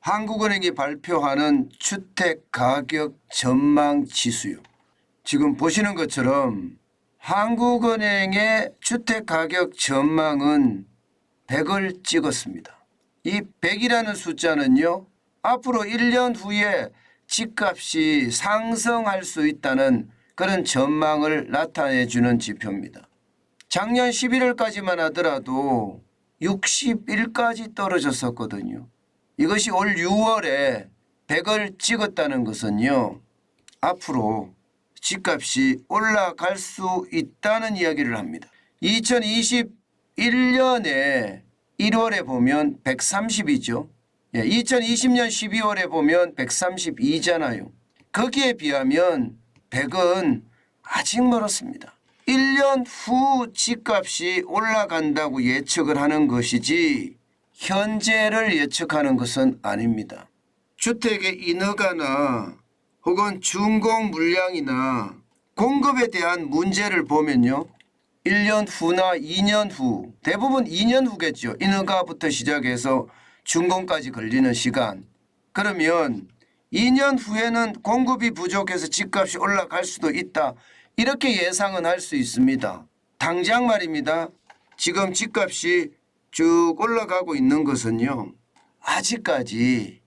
한국은행이 발표하는 주택가격 전망 지수요. 지금 보시는 것처럼 한국은행의 주택가격 전망은 100을 찍었습니다. 이 100이라는 숫자는요, 앞으로 1년 후에 집값이 상승할 수 있다는 그런 전망을 나타내 주는 지표입니다. 작년 11월까지만 하더라도 61까지 떨어졌었거든요. 이것이 올 6월에 100을 찍었다는 것은요, 앞으로 집값이 올라갈 수 있다는 이야기를 합니다. 2021년에 1월에 보면 130이죠. 2020년 12월에 보면 132잖아요. 거기에 비하면 100은 아직 멀었습니다. 1년 후 집값이 올라간다고 예측을 하는 것이지 현재를 예측하는 것은 아닙니다. 주택의 인허가나 혹은 준공 물량이나 공급에 대한 문제를 보면요, 1년 후나 2년 후, 대부분 2년 후겠죠. 인허가부터 시작해서 준공까지 걸리는 시간. 그러면 2년 후에는 공급이 부족해서 집값이 올라갈 수도 있다, 이렇게 예상은 할 수 있습니다. 당장 말입니다. 지금 집값이 쭉 올라가고 있는 것은요, 아직까지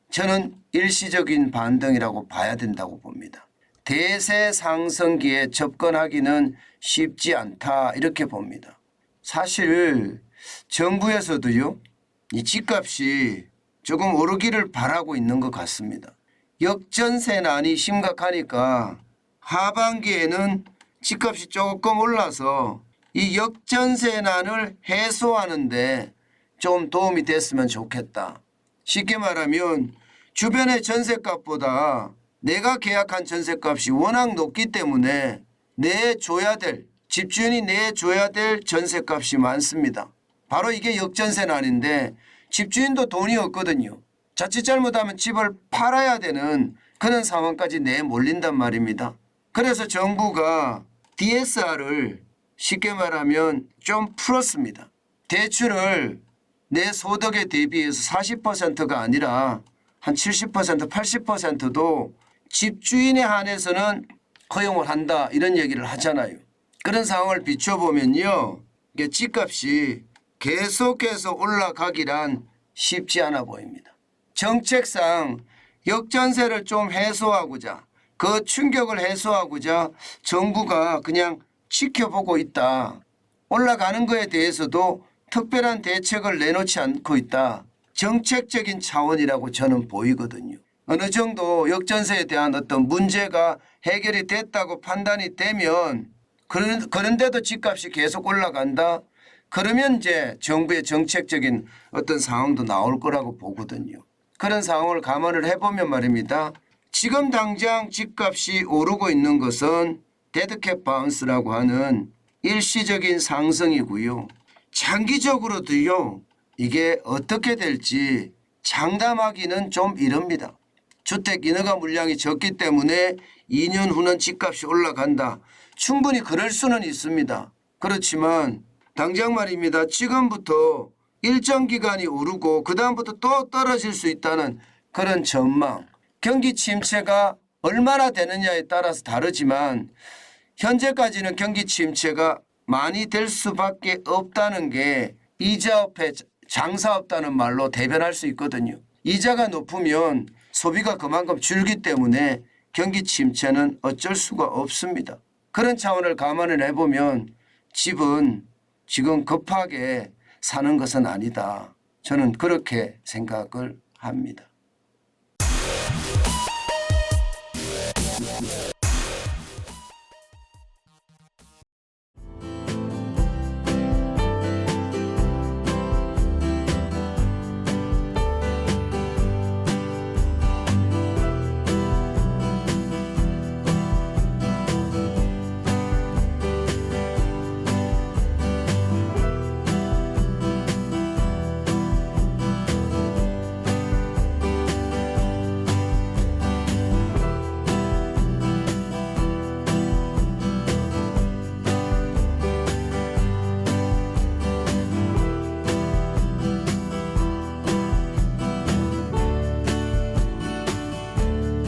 저는 일시적인 반등이라고 봐야 된다고 봅니다. 대세 상승기에 접근하기는 쉽지 않다, 이렇게 봅니다. 사실 정부에서도요, 이 집값이 조금 오르기를 바라고 있는 것 같습니다. 역전세난이 심각하니까 하반기에는 집값이 조금 올라서 이 역전세난을 해소하는데 좀 도움이 됐으면 좋겠다. 쉽게 말하면 주변의 전셋값보다 내가 계약한 전셋값이 워낙 높기 때문에 내줘야 될, 집주인이 내줘야 될 전셋값이 많습니다. 바로 이게 역전세난인데 집주인도 돈이 없거든요. 자칫 잘못하면 집을 팔아야 되는 그런 상황까지 내몰린단 말입니다. 그래서 정부가 DSR을 쉽게 말하면 좀 풀었습니다. 대출을 내 소득에 대비해서 40%가 아니라 한 70%, 80%도 집주인에 한해서는 허용을 한다, 이런 얘기를 하잖아요. 그런 상황을 비춰보면요, 이게 집값이 계속해서 올라가기란 쉽지 않아 보입니다. 정책상 역전세를 좀 해소하고자, 그 충격을 해소하고자 정부가 그냥 지켜보고 있다. 올라가는 것에 대해서도 특별한 대책을 내놓지 않고 있다. 정책적인 차원이라고 저는 보이거든요. 어느 정도 역전세에 대한 어떤 문제가 해결이 됐다고 판단이 되면, 그런데도 집값이 계속 올라간다, 그러면 이제 정부의 정책적인 어떤 상황도 나올 거라고 보거든요. 그런 상황을 감안을 해보면 말입니다. 지금 당장 집값이 오르고 있는 것은 데드캣 바운스라고 하는 일시적인 상승이고요. 장기적으로도요, 이게 어떻게 될지 장담하기는 좀 이릅니다. 주택 인허가 물량이 적기 때문에 2년 후는 집값이 올라간다, 충분히 그럴 수는 있습니다. 그렇지만 당장 말입니다. 지금부터 일정 기간이 오르고 그 다음부터 또 떨어질 수 있다는 그런 전망, 경기 침체가 얼마나 되느냐에 따라서 다르지만 현재까지는 경기 침체가 많이 될 수밖에 없다는 게 이자 없에 장사 없다는 말로 대변할 수 있거든요. 이자가 높으면 소비가 그만큼 줄기 때문에 경기 침체는 어쩔 수가 없습니다. 그런 차원을 감안을 해보면 집은 지금 급하게 사는 것은 아니다, 저는 그렇게 생각을 합니다.